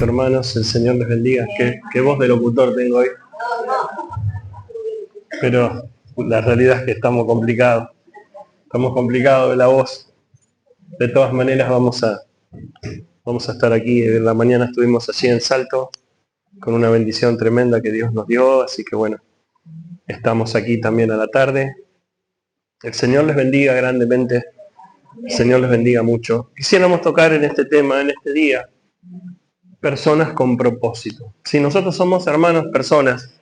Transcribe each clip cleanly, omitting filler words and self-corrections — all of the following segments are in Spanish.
Hermanos, el Señor les bendiga. Qué voz de locutor tengo hoy. Pero la realidad es que estamos complicados. Estamos complicados de la voz. De todas maneras vamos a estar aquí. En la mañana estuvimos allí en Salto con una bendición tremenda que Dios nos dio. Así que bueno, estamos aquí también a la tarde. El Señor les bendiga grandemente. El Señor les bendiga mucho. Quisiéramos tocar en este tema, en este día, personas con propósito. Si nosotros somos, hermanos, personas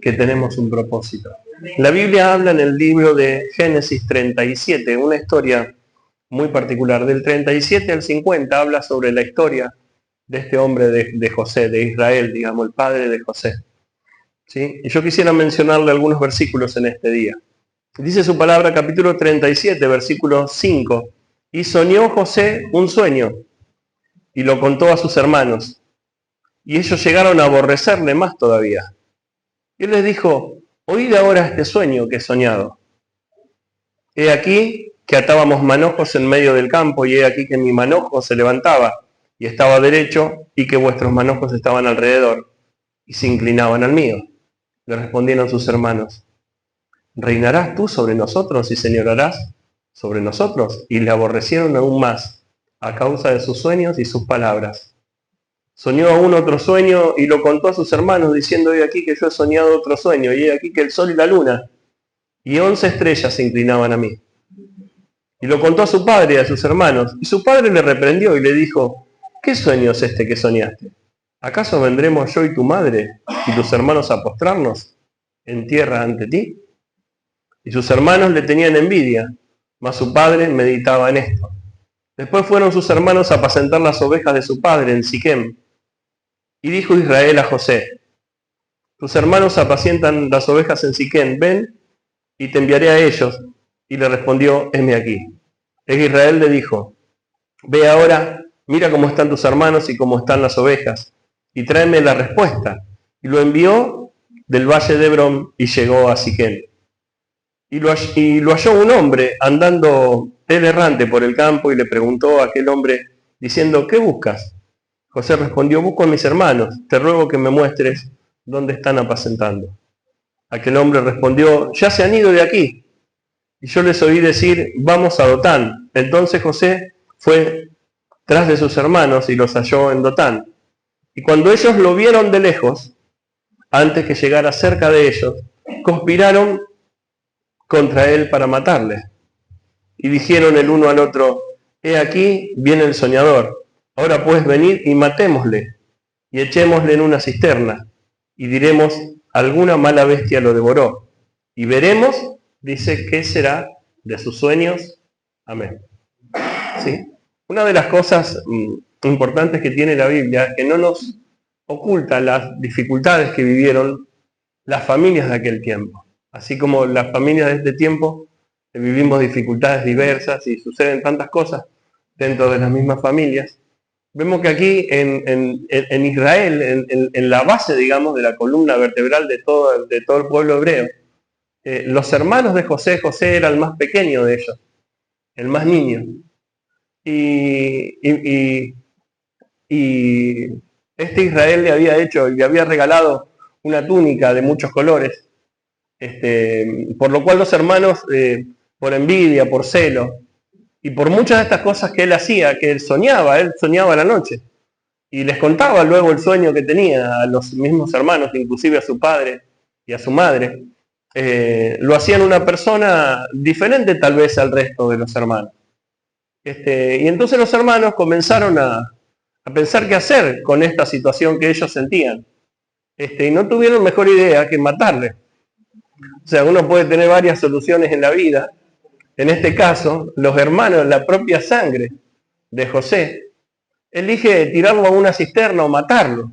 que tenemos un propósito. La Biblia habla en el libro de Génesis 37, una historia muy particular. Del 37 al 50 habla sobre la historia de este hombre de José, de Israel, digamos, el padre de José. ¿Sí? Y yo quisiera mencionarle algunos versículos en este día. Dice su palabra, capítulo 37, versículo 5. Y soñó José un sueño, y lo contó a sus hermanos. Y ellos llegaron a aborrecerle más todavía. Y él les dijo, oíd ahora este sueño que he soñado. He aquí que atábamos manojos en medio del campo, y he aquí que mi manojo se levantaba, y estaba derecho, y que vuestros manojos estaban alrededor, y se inclinaban al mío. Le respondieron sus hermanos, ¿reinarás tú sobre nosotros y señorarás sobre nosotros? Y le aborrecieron aún más, a causa de sus sueños y sus palabras. Soñó aún otro sueño y lo contó a sus hermanos, diciendo, he aquí que yo he soñado otro sueño, y he aquí que el sol y la luna y 11 estrellas se inclinaban a mí. Y lo contó a su padre y a sus hermanos, y su padre le reprendió y le dijo, ¿qué sueño es este que soñaste? ¿Acaso vendremos yo y tu madre y tus hermanos a postrarnos en tierra ante ti? Y sus hermanos le tenían envidia, mas su padre meditaba en esto. Después fueron sus hermanos a apacentar las ovejas de su padre en Siquem. Y dijo Israel a José, tus hermanos apacientan las ovejas en Siquem, ven y te enviaré a ellos. Y le respondió, heme aquí. E Israel le dijo, ve ahora, mira cómo están tus hermanos y cómo están las ovejas, y tráeme la respuesta. Y lo envió del valle de Hebrón y llegó a Siquem. Y lo halló un hombre andando él errante por el campo y le preguntó a aquel hombre diciendo, ¿qué buscas? José respondió, busco a mis hermanos, te ruego que me muestres dónde están apacentando. Aquel hombre respondió, ya se han ido de aquí. Y yo les oí decir, vamos a Dotán. Entonces José fue tras de sus hermanos y los halló en Dotán. Y cuando ellos lo vieron de lejos, antes que llegara cerca de ellos, conspiraron contra él para matarle. Y dijeron el uno al otro, he aquí viene el soñador, ahora puedes venir y matémosle, y echémosle en una cisterna, y diremos, alguna mala bestia lo devoró, y veremos, dice, qué será de sus sueños. Amén. ¿Sí? Una de las cosas importantes que tiene la Biblia es que no nos oculta las dificultades que vivieron las familias de aquel tiempo. Así como las familias de este tiempo vivimos dificultades diversas y suceden tantas cosas dentro de las mismas familias, vemos que aquí en Israel, en la base, digamos, de la columna vertebral de todo el pueblo hebreo, los hermanos de José era el más pequeño de ellos, el más niño. Y este Israel le había regalado una túnica de muchos colores, por lo cual los hermanos, por envidia, por celo, y por muchas de estas cosas que él hacía, que él soñaba a la noche, y les contaba luego el sueño que tenía a los mismos hermanos, inclusive a su padre y a su madre, lo hacían una persona diferente tal vez al resto de los hermanos. Y entonces los hermanos comenzaron a pensar qué hacer con esta situación que ellos sentían, y no tuvieron mejor idea que matarle. O sea, uno puede tener varias soluciones en la vida. En este caso, los hermanos, la propia sangre de José, elige tirarlo a una cisterna o matarlo.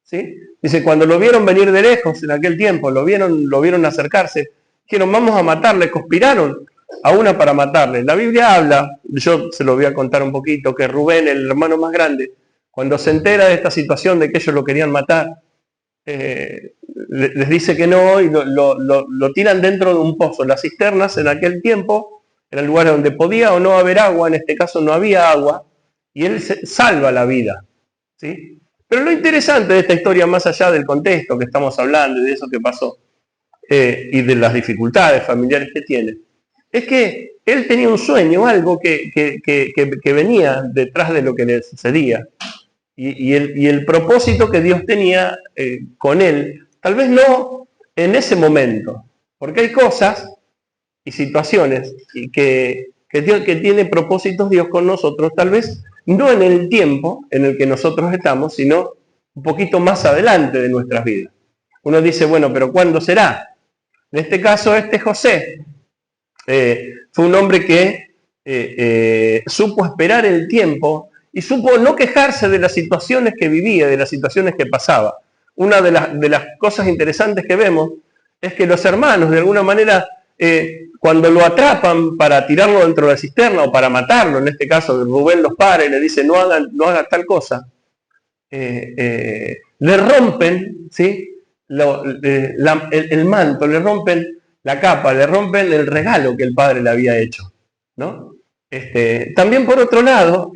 ¿Sí? Dice, cuando lo vieron venir de lejos en aquel tiempo, lo vieron acercarse, dijeron, vamos a matarle, conspiraron a una para matarle. La Biblia habla, yo se lo voy a contar un poquito, que Rubén, el hermano más grande, cuando se entera de esta situación de que ellos lo querían matar, les dice que no y lo tiran dentro de un pozo. Las cisternas en aquel tiempo era el lugar donde podía o no haber agua, en este caso no había agua, y él salva la vida, ¿sí? Pero lo interesante de esta historia, más allá del contexto que estamos hablando y de eso que pasó, y de las dificultades familiares que tiene, es que él tenía un sueño, algo que venía detrás de lo que le sucedía. Y el propósito que Dios tenía con él, tal vez no en ese momento, porque hay cosas y situaciones que tiene propósitos Dios con nosotros, tal vez no en el tiempo en el que nosotros estamos, sino un poquito más adelante de nuestras vidas. Uno dice, bueno, pero ¿cuándo será? En este caso, José fue un hombre que supo esperar el tiempo y supo no quejarse de las situaciones que vivía, de las situaciones que pasaba. Una de las cosas interesantes que vemos es que los hermanos, de alguna manera, cuando lo atrapan para tirarlo dentro de la cisterna o para matarlo, en este caso Rubén los para y le dice no haga tal cosa, le rompen, ¿sí?, el manto, le rompen la capa, le rompen el regalo que el padre le había hecho, ¿no? También por otro lado,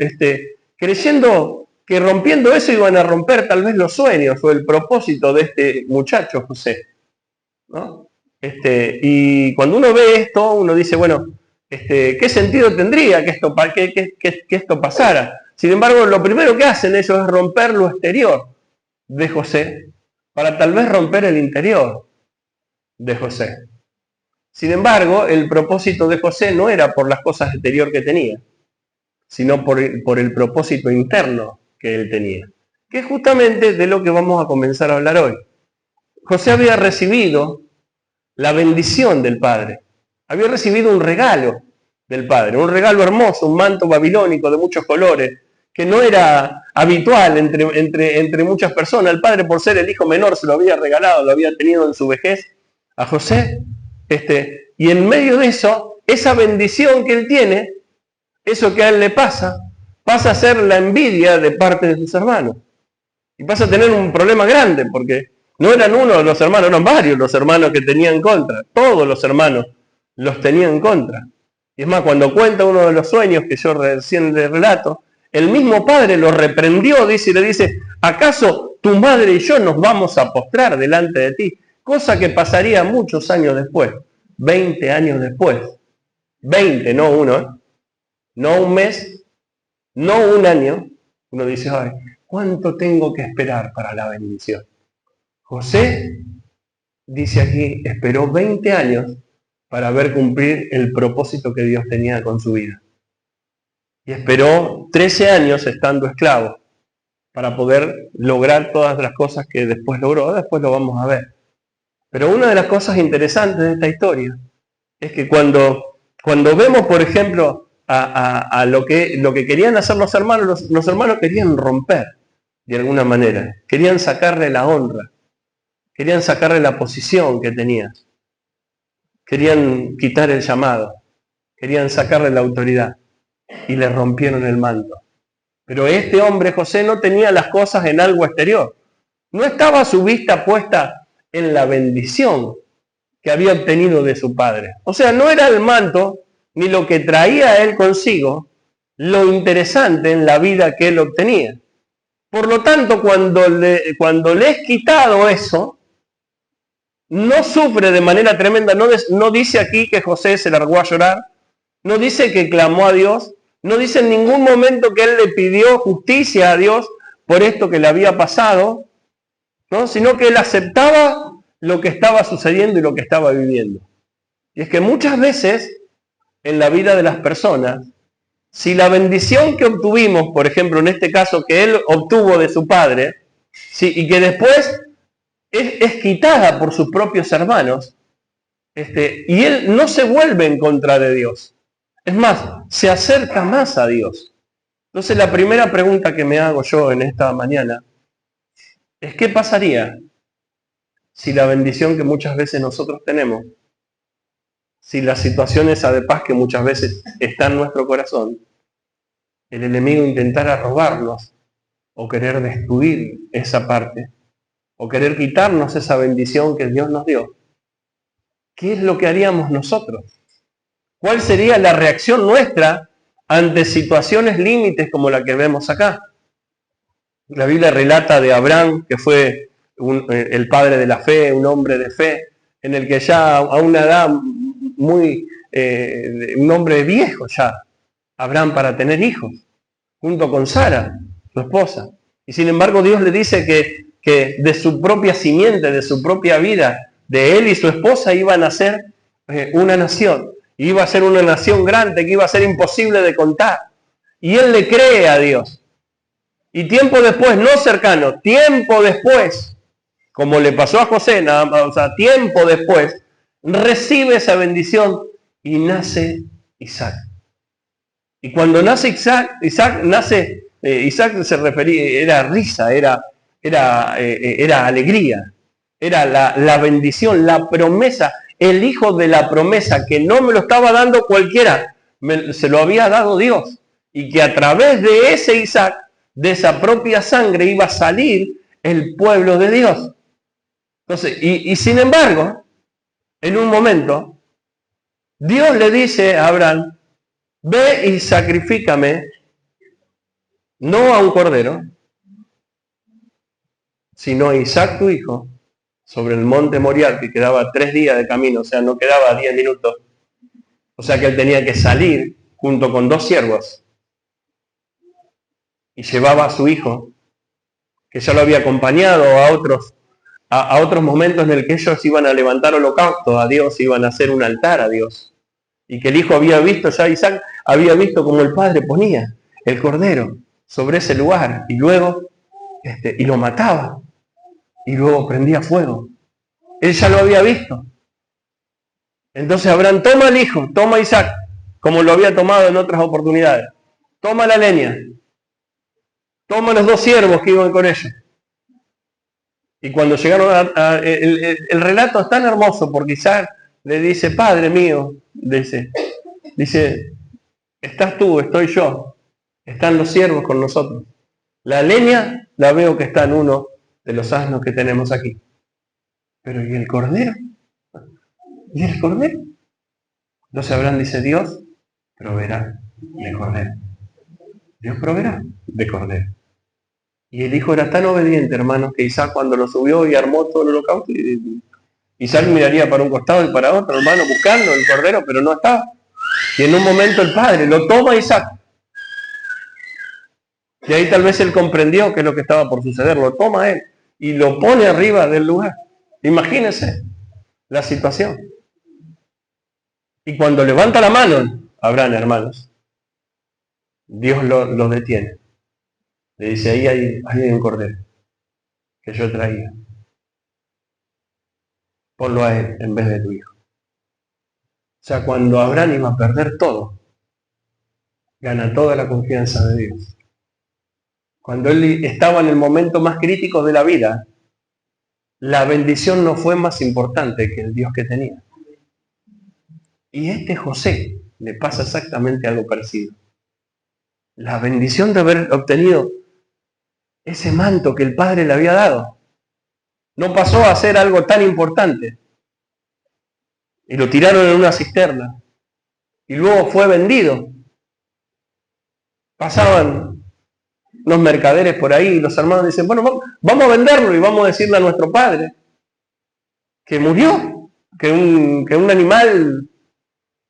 creyendo que rompiendo eso iban a romper tal vez los sueños o el propósito de este muchacho José, ¿no? Y cuando uno ve esto, uno dice, bueno, ¿qué sentido tendría que esto pasara? Sin embargo, lo primero que hacen ellos es romper lo exterior de José para tal vez romper el interior de José. Sin embargo, el propósito de José no era por las cosas exteriores que tenía, sino por el propósito interno que él tenía, que es justamente de lo que vamos a comenzar a hablar hoy. José había recibido la bendición del Padre, había recibido un regalo del Padre, un regalo hermoso, un manto babilónico de muchos colores, que no era habitual entre muchas personas. El Padre, por ser el hijo menor, se lo había regalado, lo había tenido en su vejez a José, y en medio de eso, esa bendición que él tiene, eso que a él le pasa a ser la envidia de parte de sus hermanos. Y pasa a tener un problema grande, porque no eran uno de los hermanos, eran varios los hermanos que tenían en contra. Todos los hermanos los tenían en contra. Y es más, cuando cuenta uno de los sueños que yo recién le relato, el mismo padre lo reprendió, dice, y le dice, ¿acaso tu madre y yo nos vamos a postrar delante de ti? Cosa que pasaría muchos años después, 20 años después. 20, no uno, no un mes, no un año. Uno dice, ay, ¿cuánto tengo que esperar para la bendición? José, dice aquí, esperó 20 años para ver cumplir el propósito que Dios tenía con su vida. Y esperó 13 años estando esclavo para poder lograr todas las cosas que después logró. Después lo vamos a ver. Pero una de las cosas interesantes de esta historia es que cuando vemos, por ejemplo, a lo que querían hacer los hermanos querían romper de alguna manera, querían sacarle la honra, querían sacarle la posición que tenía, querían quitar el llamado, querían sacarle la autoridad y le rompieron el manto. Pero este hombre, José, no tenía las cosas en algo exterior, no estaba su vista puesta en la bendición que había obtenido de su padre. O sea, no era el manto ni lo que traía él consigo lo interesante en la vida que él obtenía. Por lo tanto, cuando le es quitado eso, no sufre de manera tremenda, no dice aquí que José se largó a llorar, no dice que clamó a Dios, no dice en ningún momento que él le pidió justicia a Dios por esto que le había pasado, ¿no?, sino que él aceptaba lo que estaba sucediendo y lo que estaba viviendo. Y es que muchas veces en la vida de las personas, si la bendición que obtuvimos, por ejemplo, en este caso que él obtuvo de su padre, ¿sí?, y que después es quitada por sus propios hermanos, y él no se vuelve en contra de Dios. Es más, se acerca más a Dios. Entonces la primera pregunta que me hago yo en esta mañana es ¿qué pasaría si la bendición que muchas veces nosotros tenemos, si la situación esa de paz que muchas veces está en nuestro corazón, el enemigo intentara robarnos o querer destruir esa parte o querer quitarnos esa bendición que Dios nos dio? ¿Qué es lo que haríamos nosotros? ¿Cuál sería la reacción nuestra ante situaciones límites como la que vemos acá? La Biblia relata de Abraham, que fue el padre de la fe, un hombre de fe, en el que ya a una edad muy, un hombre viejo ya, Abraham para tener hijos, junto con Sara, su esposa. Y sin embargo Dios le dice que de su propia simiente, de su propia vida, de él y su esposa iban a ser una nación. Iba a ser una nación grande que iba a ser imposible de contar. Y él le cree a Dios. Y tiempo después, no cercano, tiempo después, como le pasó a José, o sea, tiempo después, recibe esa bendición y nace Isaac. Y cuando nace Isaac se refería, era risa, era alegría, era la bendición, la promesa, el hijo de la promesa, que no me lo estaba dando cualquiera, se lo había dado Dios. Y que a través de ese Isaac, de esa propia sangre, iba a salir el pueblo de Dios. Entonces, y sin embargo, en un momento, Dios le dice a Abraham, ve y sacrifícame, no a un cordero, sino a Isaac tu hijo, sobre el monte Moriah, que quedaba 3 días de camino, o sea, no quedaba 10 minutos. O sea que él tenía que salir junto con 2 siervos. Y llevaba a su hijo, que ya lo había acompañado a otros momentos en el que ellos iban a levantar holocausto a Dios, iban a hacer un altar a Dios. Y que el hijo había visto, ya Isaac había visto como el padre ponía el cordero sobre ese lugar y luego y lo mataba y luego prendía fuego. Él ya lo había visto. Entonces Abraham toma al hijo, toma a Isaac, como lo había tomado en otras oportunidades. Toma la leña, toma los 2 siervos que iban con ellos. Y cuando llegaron el relato es tan hermoso porque Isaac le dice, Padre mío, dice, estás tú, estoy yo, están los siervos con nosotros. La leña la veo que está en uno de los asnos que tenemos aquí. Pero ¿y el cordero? ¿Y el cordero? Entonces Abraham dice, Dios proveerá de cordero. Dios proveerá de cordero. Y el hijo era tan obediente, hermanos, que Isaac cuando lo subió y armó todo el holocausto, Isaac miraría para un costado y para otro, hermano, buscando el cordero, pero no estaba. Y en un momento el padre lo toma a Isaac. Y ahí tal vez él comprendió qué es lo que estaba por suceder, lo toma a él y lo pone arriba del lugar. Imagínense la situación. Y cuando levanta la mano, Abraham, hermanos, Dios lo detiene. Le dice, ahí hay un cordero que yo traía. Ponlo a él en vez de tu hijo. O sea, cuando Abraham iba a perder todo, gana toda la confianza de Dios. Cuando él estaba en el momento más crítico de la vida, la bendición no fue más importante que el Dios que tenía. Y José le pasa exactamente algo parecido. La bendición de haber obtenido ese manto que el Padre le había dado, no pasó a ser algo tan importante. Y lo tiraron en una cisterna. Y luego fue vendido. Pasaban los mercaderes por ahí y los hermanos dicen, bueno, vamos a venderlo y vamos a decirle a nuestro padre que murió, que un animal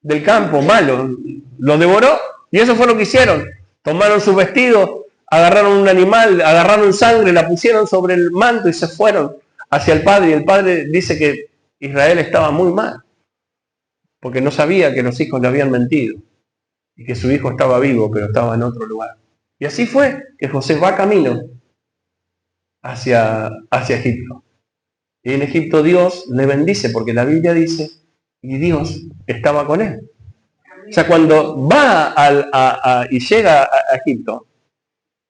del campo malo lo devoró. Y eso fue lo que hicieron. Tomaron su vestido, agarraron un animal, agarraron sangre, la pusieron sobre el manto y se fueron hacia el padre. Y el padre dice que Israel estaba muy mal, porque no sabía que los hijos le habían mentido y que su hijo estaba vivo, pero estaba en otro lugar. Y así fue que José va camino hacia Egipto. Y en Egipto Dios le bendice, porque la Biblia dice, y Dios estaba con él. O sea, cuando va y llega a Egipto,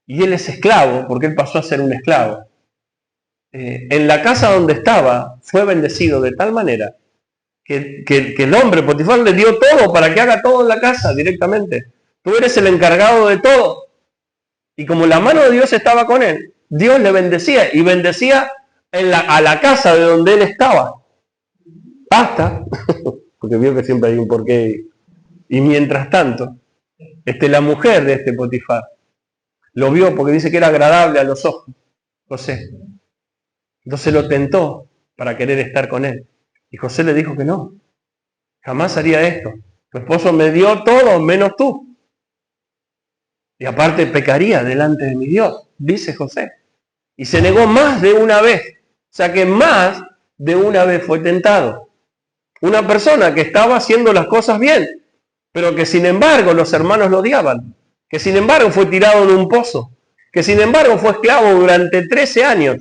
y él es esclavo, porque él pasó a ser un esclavo, en la casa donde estaba fue bendecido de tal manera que el hombre, Potifar, le dio todo para que haga todo en la casa directamente. Tú eres el encargado de todo. Y como la mano de Dios estaba con él, Dios le bendecía y bendecía a la casa de donde él estaba. Hasta, porque vio que siempre hay un porqué. Y mientras tanto, la mujer de Potifar Lo vio porque dice que era agradable a los ojos, José. Entonces lo tentó para querer estar con él. Y José le dijo que no, jamás haría esto. Tu esposo me dio todo menos tú. Y aparte pecaría delante de mi Dios, dice José. Y se negó más de una vez. O sea que más de una vez fue tentado. Una persona que estaba haciendo las cosas bien, pero que sin embargo los hermanos lo odiaban. Que sin embargo fue tirado en un pozo. Que sin embargo fue esclavo durante 13 años.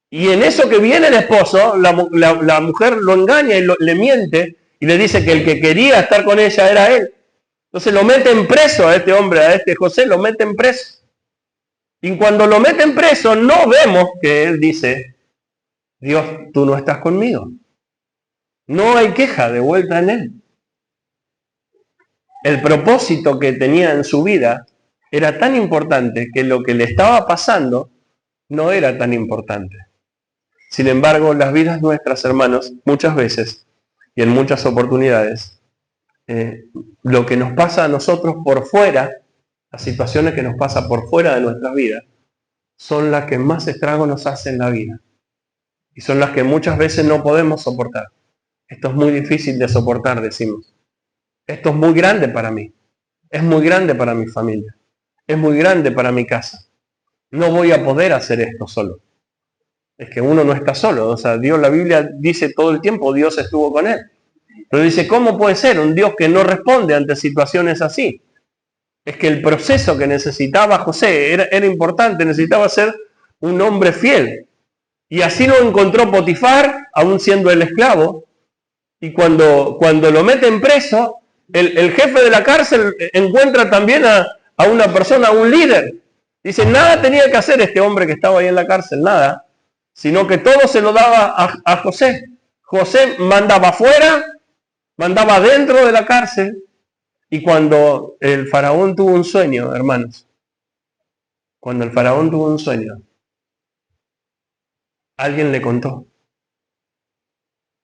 Y en eso que viene el esposo, la mujer lo engaña y le miente y le dice que el que quería estar con ella era él. Entonces lo meten preso a este hombre, a este José, lo meten preso. Y cuando lo meten preso, no vemos que él dice, Dios, tú no estás conmigo. No hay queja de vuelta en él. El propósito que tenía en su vida era tan importante que lo que le estaba pasando no era tan importante. Sin embargo, las vidas nuestras, hermanos, muchas veces y en muchas oportunidades, lo que nos pasa a nosotros por fuera, las situaciones que nos pasan por fuera de nuestras vidas, son las que más estrago nos hacen en la vida. Y son las que muchas veces no podemos soportar. Esto es muy difícil de soportar, decimos. Esto es muy grande para mí. Es muy grande para mi familia. Es muy grande para mi casa. No voy a poder hacer esto solo. Es que uno no está solo. O sea, Dios, la Biblia dice todo el tiempo, Dios estuvo con él. Pero dice, ¿cómo puede ser un Dios que no responde ante situaciones así? Es que el proceso que necesitaba José era importante, necesitaba ser un hombre fiel. Y así lo encontró Potifar, aún siendo el esclavo. Y cuando lo meten preso, el jefe de la cárcel encuentra también a una persona, a un líder. Dice, nada tenía que hacer este hombre que estaba ahí en la cárcel, nada, sino que todo se lo daba a José. José mandaba afuera, mandaba dentro de la cárcel. Y cuando el faraón tuvo un sueño, hermanos, cuando el faraón tuvo un sueño, alguien le contó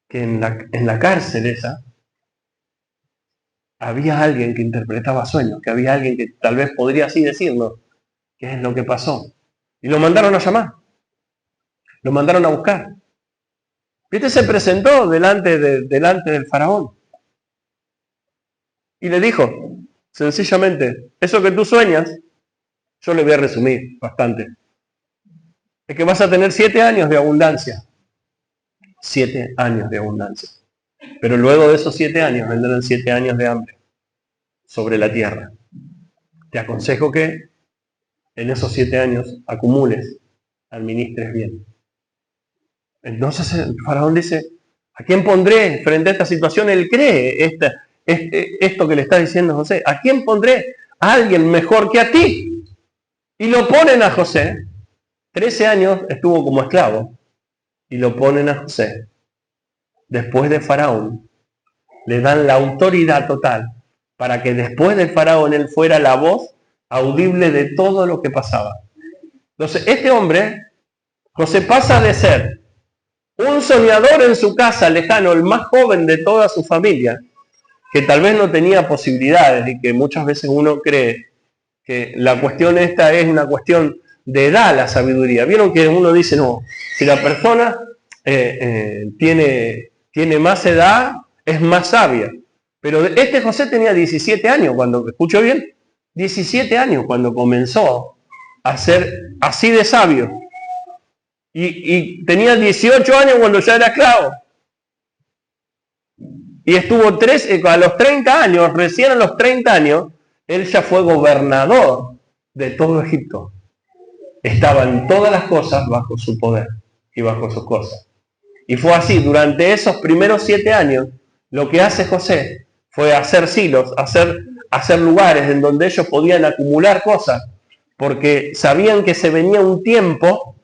que en la cárcel esa había alguien que interpretaba sueños, que había alguien que tal vez podría así decirnos qué es lo que pasó. Y lo mandaron a llamar, lo mandaron a buscar. Y este se presentó delante del faraón y le dijo, sencillamente, eso que tú sueñas, yo le voy a resumir bastante. Es que vas a tener 7 años de abundancia. 7 años de abundancia. Pero luego de esos 7 años vendrán 7 años de hambre sobre la tierra. Te aconsejo que en esos 7 años acumules, administres bien. Entonces el faraón dice, ¿a quién pondré frente a esta situación? Él cree esto que le está diciendo José. ¿A quién pondré? A alguien mejor que a ti. Y lo ponen a José. 13 años estuvo como esclavo. Y lo ponen a José. Después de Faraón, le dan la autoridad total para que después del Faraón él fuera la voz audible de todo lo que pasaba. Entonces, este hombre, José, pasa de ser un soñador en su casa lejano, el más joven de toda su familia, que tal vez no tenía posibilidades y que muchas veces uno cree que la cuestión esta es una cuestión de edad, la sabiduría. Vieron que uno dice, no, si la persona tiene más edad, es más sabia. Pero este José tenía 17 años cuando, ¿escucho bien? 17 años cuando comenzó a ser así de sabio. Y tenía 18 años cuando ya era esclavo. Y estuvo a los 30 años, recién a los 30 años, él ya fue gobernador de todo Egipto. Estaban todas las cosas bajo su poder y bajo sus cosas. Y fue así, durante esos primeros 7 años, lo que hace José fue hacer silos, hacer lugares en donde ellos podían acumular cosas, porque sabían que se venía un tiempo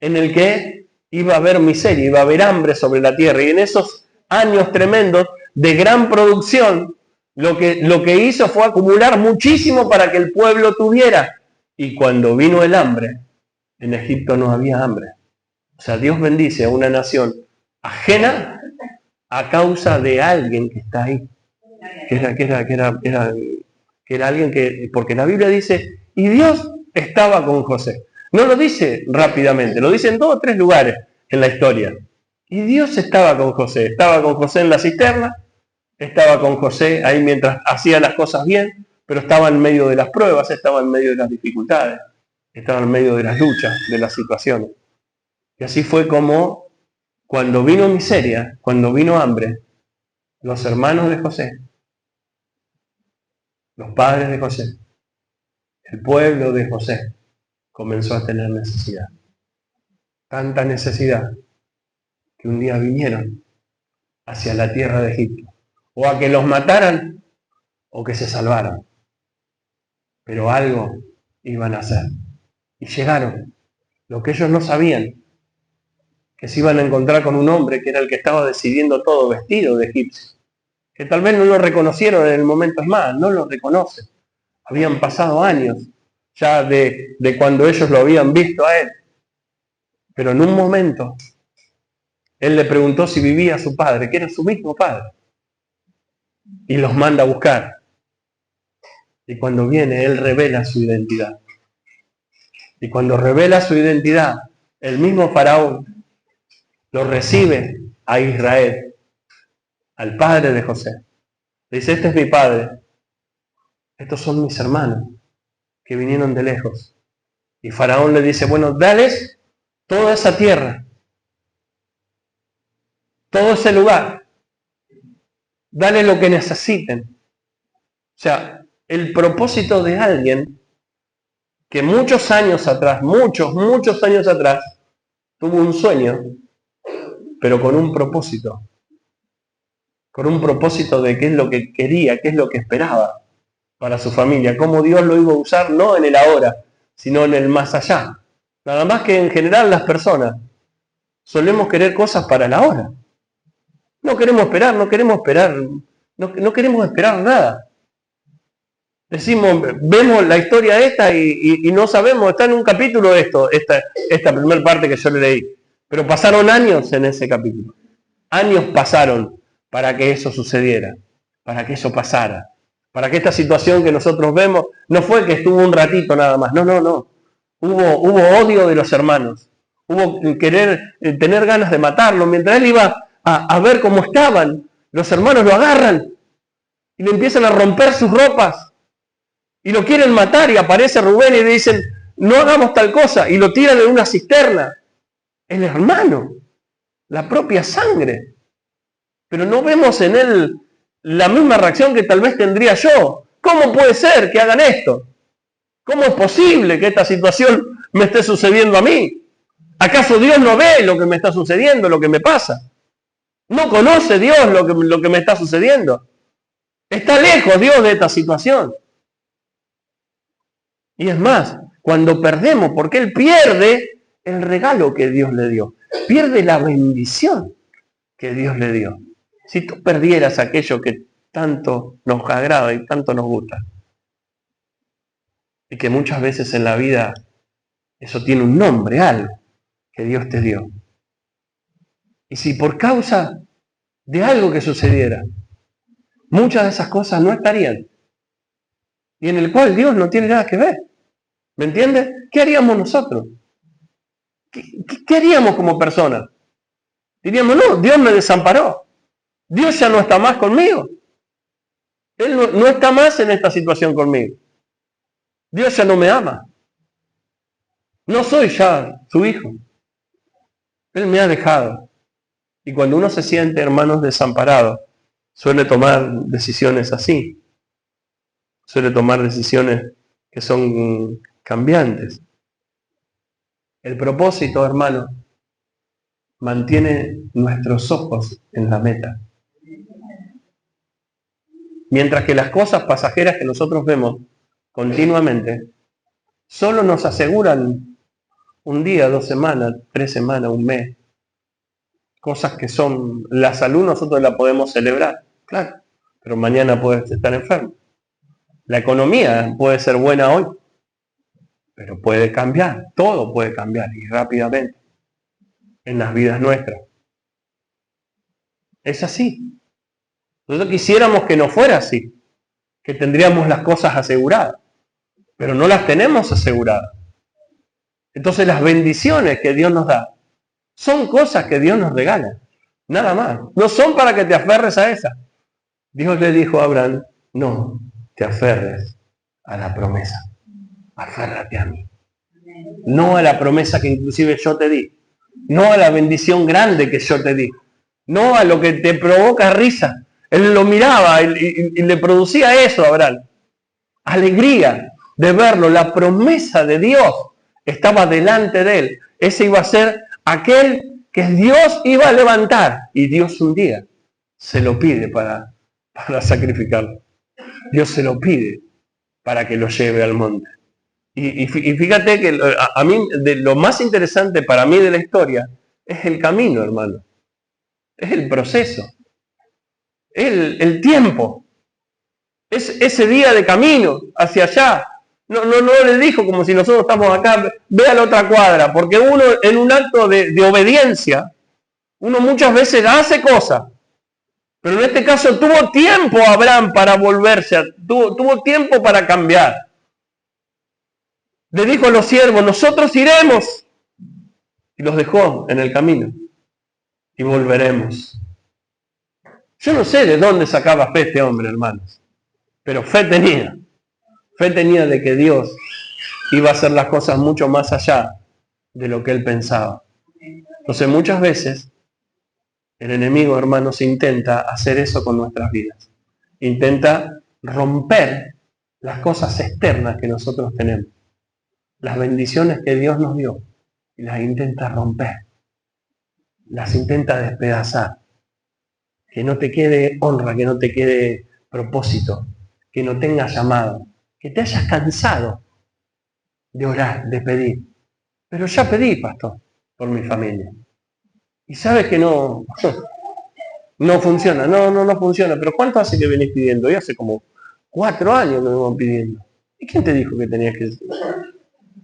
en el que iba a haber miseria, iba a haber hambre sobre la tierra. Y en esos años tremendos de gran producción, lo que hizo fue acumular muchísimo para que el pueblo tuviera. Y cuando vino el hambre, en Egipto no había hambre. O sea, Dios bendice a una nación ajena a causa de alguien que está ahí, que era que era alguien que, porque la Biblia dice, y Dios estaba con José. No lo dice rápidamente, lo dice en 2 o 3 lugares en la historia. Y Dios estaba con José en la cisterna, estaba con José ahí mientras hacía las cosas bien, pero estaba en medio de las pruebas, estaba en medio de las dificultades, estaba en medio de las luchas, de las situaciones. Y así fue como cuando vino miseria, cuando vino hambre, los hermanos de José, los padres de José, el pueblo de José comenzó a tener necesidad. Tanta necesidad que un día vinieron hacia la tierra de Egipto, o a que los mataran o que se salvaran. Pero algo iban a hacer. Y llegaron. Lo que ellos no sabían, que se iban a encontrar con un hombre que era el que estaba decidiendo todo, vestido de egipcio. Que tal vez no lo reconocieron en el momento, es más, no lo reconocen. Habían pasado años ya de cuando ellos lo habían visto a él. Pero en un momento, él le preguntó si vivía su padre, que era su mismo padre. Y los manda a buscar. Y cuando viene, él revela su identidad. Y cuando revela su identidad, el mismo faraón lo recibe a Israel, al padre de José. Le dice, este es mi padre, estos son mis hermanos que vinieron de lejos. Y Faraón le dice, bueno, dales toda esa tierra, todo ese lugar, dale lo que necesiten. O sea, el propósito de alguien que muchos años atrás, muchos años atrás, tuvo un sueño, pero con un propósito de qué es lo que quería, qué es lo que esperaba para su familia, cómo Dios lo iba a usar, no en el ahora, sino en el más allá. Nada más que en general las personas solemos querer cosas para el ahora. No queremos esperar, no queremos esperar nada. Decimos, vemos la historia esta y no sabemos, está en un capítulo esta primera parte que yo le leí, pero pasaron años en ese capítulo. Años pasaron para que eso sucediera, para que eso pasara, para que esta situación que nosotros vemos, no fue que estuvo un ratito nada más, no. Hubo odio de los hermanos, hubo querer, tener ganas de matarlo. Mientras él iba a ver cómo estaban, los hermanos lo agarran y le empiezan a romper sus ropas y lo quieren matar, y aparece Rubén y le dicen, no hagamos tal cosa, y lo tiran en una cisterna. El hermano, la propia sangre. Pero no vemos en él la misma reacción que tal vez tendría yo. ¿Cómo puede ser que hagan esto? ¿Cómo es posible que esta situación me esté sucediendo a mí? ¿Acaso Dios no ve lo que me está sucediendo, lo que me pasa? ¿No conoce Dios lo que me está sucediendo? Está lejos Dios de esta situación. Y es más, cuando perdemos, porque Él pierde el regalo que Dios le dio, pierde la bendición que Dios le dio. Si tú perdieras aquello que tanto nos agrada y tanto nos gusta, y que muchas veces en la vida eso tiene un nombre, algo que Dios te dio. Y si por causa de algo que sucediera, muchas de esas cosas no estarían, y en el cual Dios no tiene nada que ver. ¿Me entiendes? ¿Qué haríamos nosotros? ¿Qué haríamos como personas? Diríamos, no, Dios me desamparó. Dios ya no está más conmigo. Él no está más en esta situación conmigo. Dios ya no me ama. No soy ya su hijo. Él me ha dejado. Y cuando uno se siente, hermanos, desamparado, suele tomar decisiones así. Suele tomar decisiones que son cambiantes. El propósito, hermano, mantiene nuestros ojos en la meta. Mientras que las cosas pasajeras que nosotros vemos continuamente solo nos aseguran un día, 2 semanas, 3 semanas, un mes. Cosas que son, la salud nosotros la podemos celebrar, claro, pero mañana puedes estar enfermo. La economía puede ser buena hoy, pero puede cambiar, todo puede cambiar y rápidamente en las vidas nuestras. Es así. Nosotros quisiéramos que no fuera así. que tendríamos las cosas aseguradas, pero no las tenemos aseguradas. Entonces las bendiciones que Dios nos da son cosas que Dios nos regala, nada más. No son para que te aferres a esas. Dios le dijo a Abraham, no te aferres a la promesa, aférrate a mí. No a la promesa que inclusive yo te di, no a la bendición grande que yo te di, no a lo que te provoca risa. Él lo miraba y le producía eso a Abraham. Alegría de verlo, la promesa de Dios estaba delante de él. Ese iba a ser aquel que Dios iba a levantar. Y Dios un día se lo pide para sacrificarlo. Dios se lo pide para que lo lleve al monte. Y fíjate que a mí, lo más interesante para mí de la historia es el camino, hermano. Es el proceso. El tiempo. Es ese día de camino hacia allá. No le dijo como si nosotros estamos acá, ve a la otra cuadra, porque uno en un acto de obediencia, uno muchas veces hace cosas, pero en este caso tuvo tiempo Abraham para volverse, tuvo tiempo para cambiar. Le dijo a los siervos, nosotros iremos, y los dejó en el camino, y volveremos. Yo no sé de dónde sacaba fe este hombre, hermanos, pero fe tenía de que Dios iba a hacer las cosas mucho más allá de lo que él pensaba. Entonces muchas veces el enemigo, hermanos, intenta hacer eso con nuestras vidas. Intenta romper las cosas externas que nosotros tenemos. Las bendiciones que Dios nos dio. Y las intenta romper. Las intenta despedazar. Que no te quede honra, que no te quede propósito. Que no tengas llamado. Que te hayas cansado de orar, de pedir. Pero ya pedí, pastor, por mi familia. Y sabes que no funciona. No funciona. Pero ¿cuánto hace que venís pidiendo? Y hace como 4 años que vengo pidiendo. ¿Y quién te dijo que tenías que...?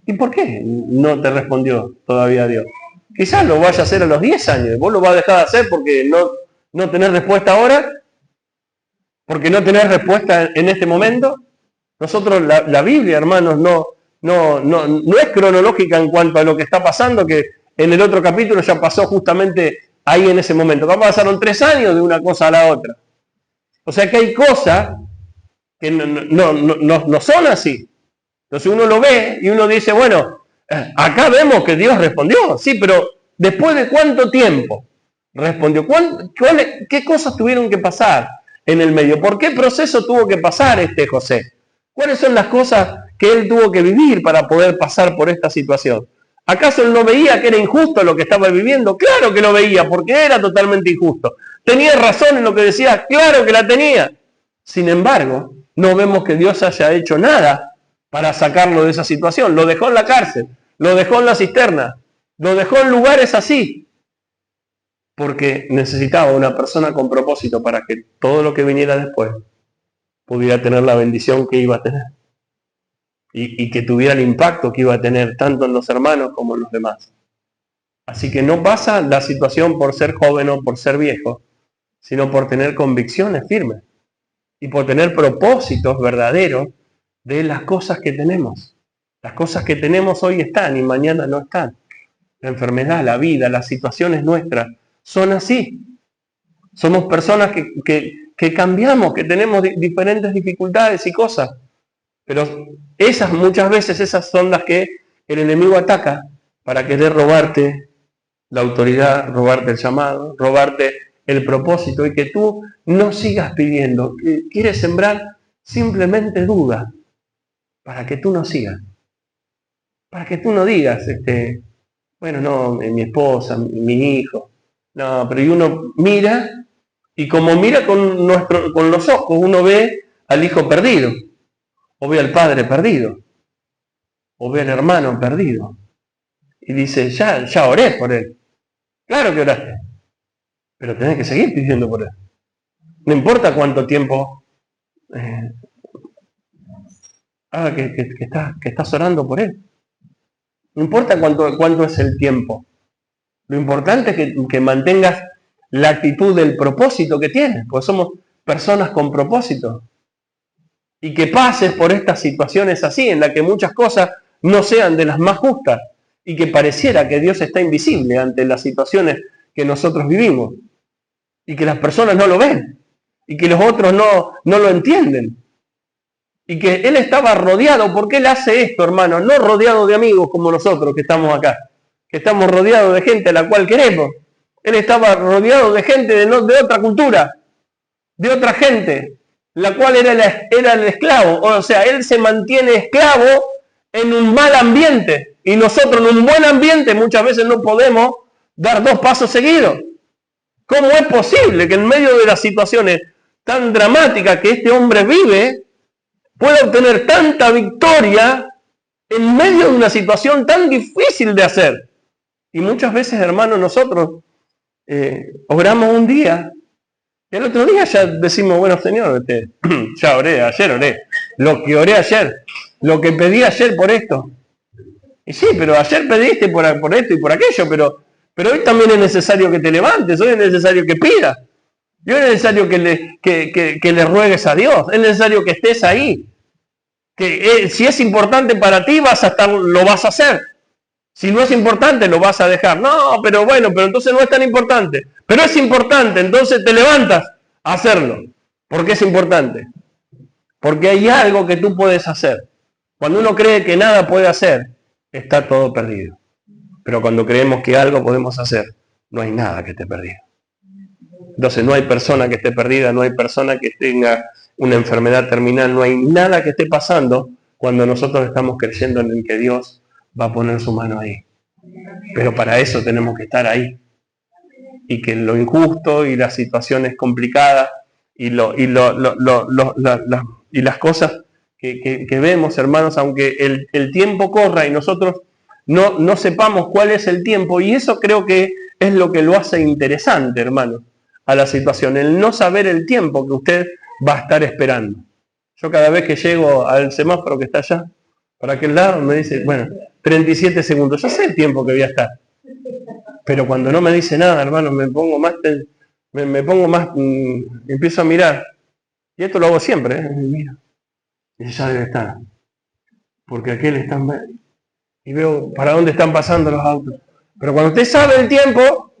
¿Y por qué no te respondió todavía Dios? Quizás lo vaya a hacer a los 10 años. Vos lo vas a dejar de hacer porque no tenés respuesta ahora. Porque no tenés respuesta en este momento. Nosotros, la Biblia, hermanos, no es cronológica en cuanto a lo que está pasando, que en el otro capítulo ya pasó justamente ahí en ese momento. Pasaron 3 años de una cosa a la otra. O sea que hay cosas que no son así. Entonces uno lo ve y uno dice, bueno, acá vemos que Dios respondió, sí, pero ¿después de cuánto tiempo respondió? ¿Qué cosas tuvieron que pasar en el medio? ¿Por qué proceso tuvo que pasar José? ¿Cuáles son las cosas que él tuvo que vivir para poder pasar por esta situación? ¿Acaso él no veía que era injusto lo que estaba viviendo? Claro que lo veía, porque era totalmente injusto. ¿Tenía razón en lo que decía? Claro que la tenía. Sin embargo, no vemos que Dios haya hecho nada para sacarlo de esa situación. Lo dejó en la cárcel, lo dejó en la cisterna, lo dejó en lugares así, porque necesitaba una persona con propósito para que todo lo que viniera después pudiera tener la bendición que iba a tener y que tuviera el impacto que iba a tener tanto en los hermanos como en los demás. Así que no pasa la situación por ser joven o por ser viejo, sino por tener convicciones firmes y por tener propósitos verdaderos de las cosas que tenemos. Las cosas que tenemos hoy están y mañana no están. La enfermedad, la vida, las situaciones nuestras son así. Somos personas que cambiamos, que tenemos diferentes dificultades y cosas. Pero muchas veces esas son las que el enemigo ataca para querer robarte la autoridad, robarte el llamado, robarte el propósito y que tú no sigas pidiendo. Quieres sembrar simplemente duda para que tú no sigas. Para que tú no digas, bueno, no, mi esposa, mi hijo. No, pero uno mira y como mira con los ojos, uno ve al hijo perdido. O ve al padre perdido, o ve al hermano perdido. Y dice, ya oré por él. Claro que oraste, pero tenés que seguir pidiendo por él. No importa cuánto tiempo haga que estás orando por él. No importa cuánto es el tiempo. Lo importante es que mantengas la actitud del propósito que tienes, porque somos personas con propósito. y que pases por estas situaciones así, en las que muchas cosas no sean de las más justas y que pareciera que Dios está invisible ante las situaciones que nosotros vivimos y que las personas no lo ven y que los otros no lo entienden y que Él estaba rodeado. ¿Por qué Él hace esto, hermano? No rodeado de amigos como nosotros que estamos acá, que estamos rodeados de gente a la cual queremos. Él estaba rodeado de gente de otra cultura, de otra gente, la cual era el esclavo. O sea, Él se mantiene esclavo en un mal ambiente y nosotros en un buen ambiente muchas veces no podemos dar 2 pasos seguidos. ¿Cómo es posible que en medio de las situaciones tan dramáticas que este hombre vive pueda obtener tanta victoria en medio de una situación tan difícil de hacer? Y muchas veces, hermanos, nosotros oramos un día y el otro día ya decimos, bueno, Señor, ya oré, ayer oré, lo que oré ayer, lo que pedí ayer por esto. Y sí, pero ayer pediste por esto y por aquello, pero hoy también es necesario que te levantes, hoy es necesario que pidas, hoy es necesario que le ruegues a Dios, es necesario que estés ahí. Que si es importante para ti, lo vas a hacer. Si no es importante, lo vas a dejar. No, pero bueno, pero entonces no es tan importante. Pero es importante, entonces te levantas a hacerlo. ¿Por qué es importante? Porque hay algo que tú puedes hacer. Cuando uno cree que nada puede hacer, está todo perdido. Pero cuando creemos que algo podemos hacer, no hay nada que esté perdido. Entonces no hay persona que esté perdida, no hay persona que tenga una enfermedad terminal, no hay nada que esté pasando cuando nosotros estamos creyendo en que Dios va a poner su mano ahí. Pero para eso tenemos que estar ahí. Y que lo injusto y las situaciones complicadas y las cosas que vemos, hermanos, aunque el tiempo corra y nosotros no sepamos cuál es el tiempo, y eso creo que es lo que lo hace interesante, hermano, a la situación, el no saber el tiempo que usted va a estar esperando. Yo cada vez que llego al semáforo que está allá, por aquel lado, me dice, bueno, 37 segundos, ya sé el tiempo que voy a estar. Pero cuando no me dice nada, hermano, me pongo más, empiezo a mirar. Y esto lo hago siempre, miro. Y ya debe estar. Porque aquel está, y veo para dónde están pasando los autos. Pero cuando usted sabe el tiempo,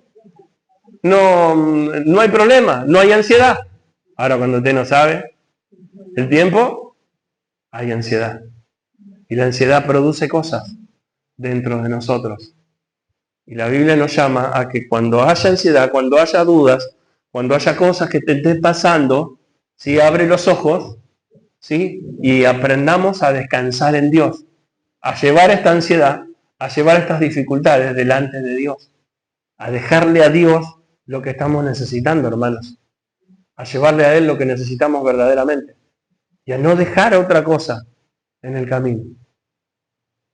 no hay problema, no hay ansiedad. Ahora cuando usted no sabe el tiempo, hay ansiedad. Y la ansiedad produce cosas dentro de nosotros. Y la Biblia nos llama a que cuando haya ansiedad, cuando haya dudas, cuando haya cosas que te estén pasando, ¿sí? Abre los ojos, ¿sí? Y aprendamos a descansar en Dios, a llevar esta ansiedad, a llevar estas dificultades delante de Dios, a dejarle a Dios lo que estamos necesitando, hermanos, a llevarle a Él lo que necesitamos verdaderamente y a no dejar otra cosa en el camino.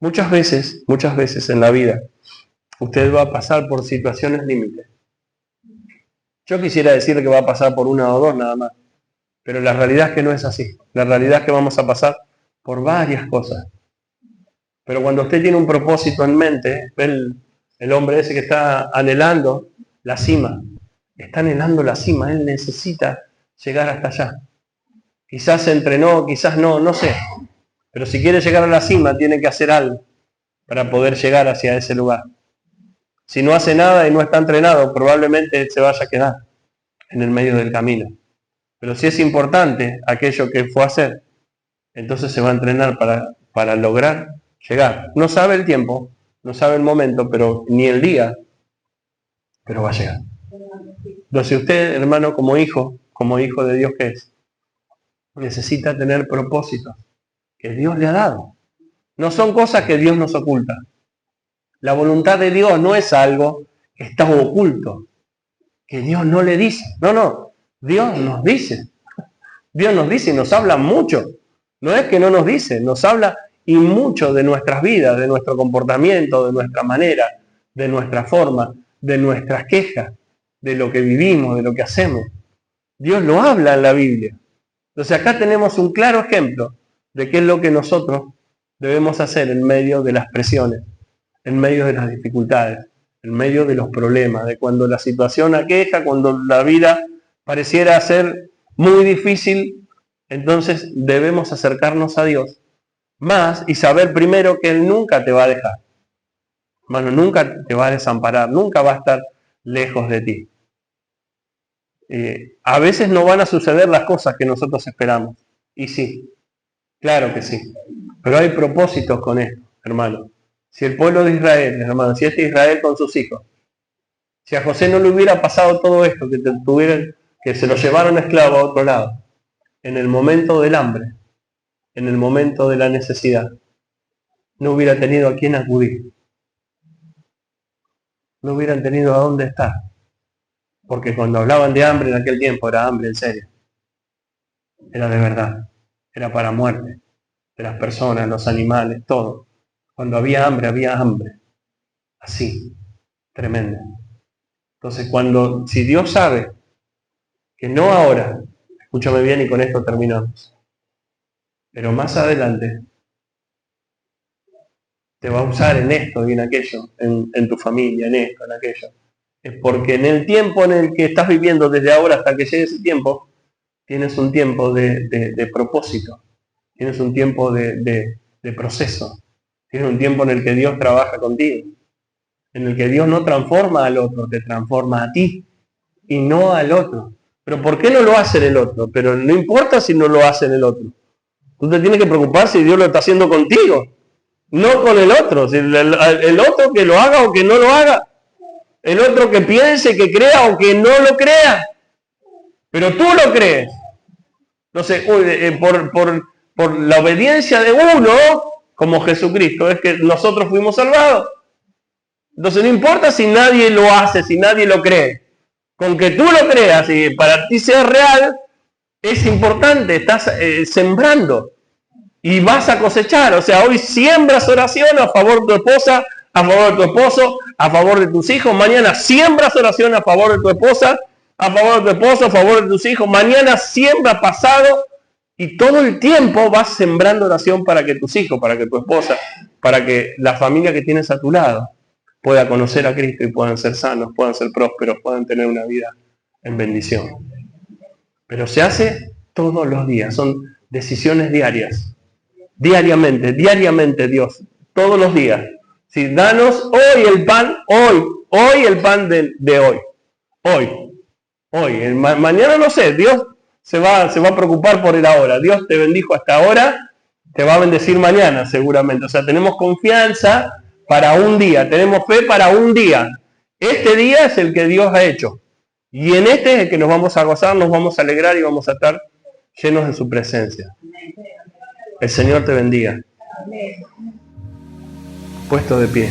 Muchas veces en la vida, usted va a pasar por situaciones límites. Yo quisiera decir que va a pasar por 1 o 2 nada más, pero la realidad es que no es así. La realidad es que vamos a pasar por varias cosas. Pero cuando usted tiene un propósito en mente, el hombre ese que está anhelando la cima, está anhelando la cima, él necesita llegar hasta allá. Quizás se entrenó, quizás no sé. Pero si quiere llegar a la cima, tiene que hacer algo para poder llegar hacia ese lugar. Si no hace nada y no está entrenado, probablemente se vaya a quedar en el medio del camino. Pero si es importante aquello que fue a hacer, entonces se va a entrenar para lograr llegar. No sabe el tiempo, no sabe el momento, pero ni el día, pero va a llegar. Entonces usted, hermano, como hijo de Dios que es, necesita tener propósitos que Dios le ha dado. No son cosas que Dios nos oculta. La voluntad de Dios no es algo que está oculto, que Dios no le dice. No, Dios nos dice. Dios nos dice y nos habla mucho. No es que no nos dice, nos habla y mucho de nuestras vidas, de nuestro comportamiento, de nuestra manera, de nuestra forma, de nuestras quejas, de lo que vivimos, de lo que hacemos. Dios lo habla en la Biblia. Entonces acá tenemos un claro ejemplo de qué es lo que nosotros debemos hacer en medio de las presiones, en medio de las dificultades, en medio de los problemas, de cuando la situación aqueja, cuando la vida pareciera ser muy difícil Entonces debemos acercarnos a Dios más y saber primero que Él nunca te va a dejar. Hermano, nunca te va a desamparar, nunca va a estar lejos de ti. A veces no van a suceder las cosas que nosotros esperamos. Y sí, claro que sí. Pero hay propósitos con esto, hermano. Si el pueblo de Israel, hermano, si este Israel con sus hijos, si a José no le hubiera pasado todo esto, que se lo llevaron esclavo a otro lado, en el momento del hambre, en el momento de la necesidad, no hubiera tenido a quién acudir. No hubieran tenido a dónde estar. Porque cuando hablaban de hambre en aquel tiempo, era hambre en serio. Era de verdad. Era para muerte. De las personas, los animales, todo. Cuando había hambre, así. Tremendo. Entonces, si Dios sabe que no ahora, escúchame bien y con esto terminamos, pero más adelante, te va a usar en esto y en aquello, en tu familia, en esto, en aquello. Es porque en el tiempo en el que estás viviendo desde ahora hasta que llegue ese tiempo, tienes un tiempo de propósito, tienes un tiempo de proceso, tienes un tiempo en el que Dios trabaja contigo, en el que Dios no transforma al otro, te transforma a ti y no al otro. Pero ¿por qué no lo hace en el otro? Pero no importa si no lo hace en el otro. Tú te tienes que preocupar si Dios lo está haciendo contigo, no con el otro. Si el otro que lo haga o que no lo haga. El otro que piense, que crea o que no lo crea. Pero tú lo crees. Entonces, por la obediencia de uno, como Jesucristo, es que nosotros fuimos salvados. Entonces no importa si nadie lo hace, si nadie lo cree. Con que tú lo creas y para ti sea real, es importante. Estás sembrando y vas a cosechar. O sea, hoy siembras oración a favor de tu esposa, a favor de tu esposo, a favor de tus hijos. Mañana siembras oración a favor de tu esposa, a favor de tu esposo, a favor de tus hijos. Mañana siembra pasado y todo el tiempo vas sembrando oración para que tus hijos, para que tu esposa, para que la familia que tienes a tu lado pueda conocer a Cristo y puedan ser sanos, puedan ser prósperos, puedan tener una vida en bendición. Pero se hace todos los días, son decisiones diarias. Diariamente Dios, todos los días. Si danos hoy el pan, hoy el pan de hoy. Hoy. Mañana no sé, Dios se va a preocupar por el ahora. Dios te bendijo hasta ahora, te va a bendecir mañana seguramente. O sea, tenemos confianza para un día, tenemos fe para un día. Este día es el que Dios ha hecho. Y en este es el que nos vamos a gozar, nos vamos a alegrar y vamos a estar llenos de su presencia. El Señor te bendiga. Puesto de pie.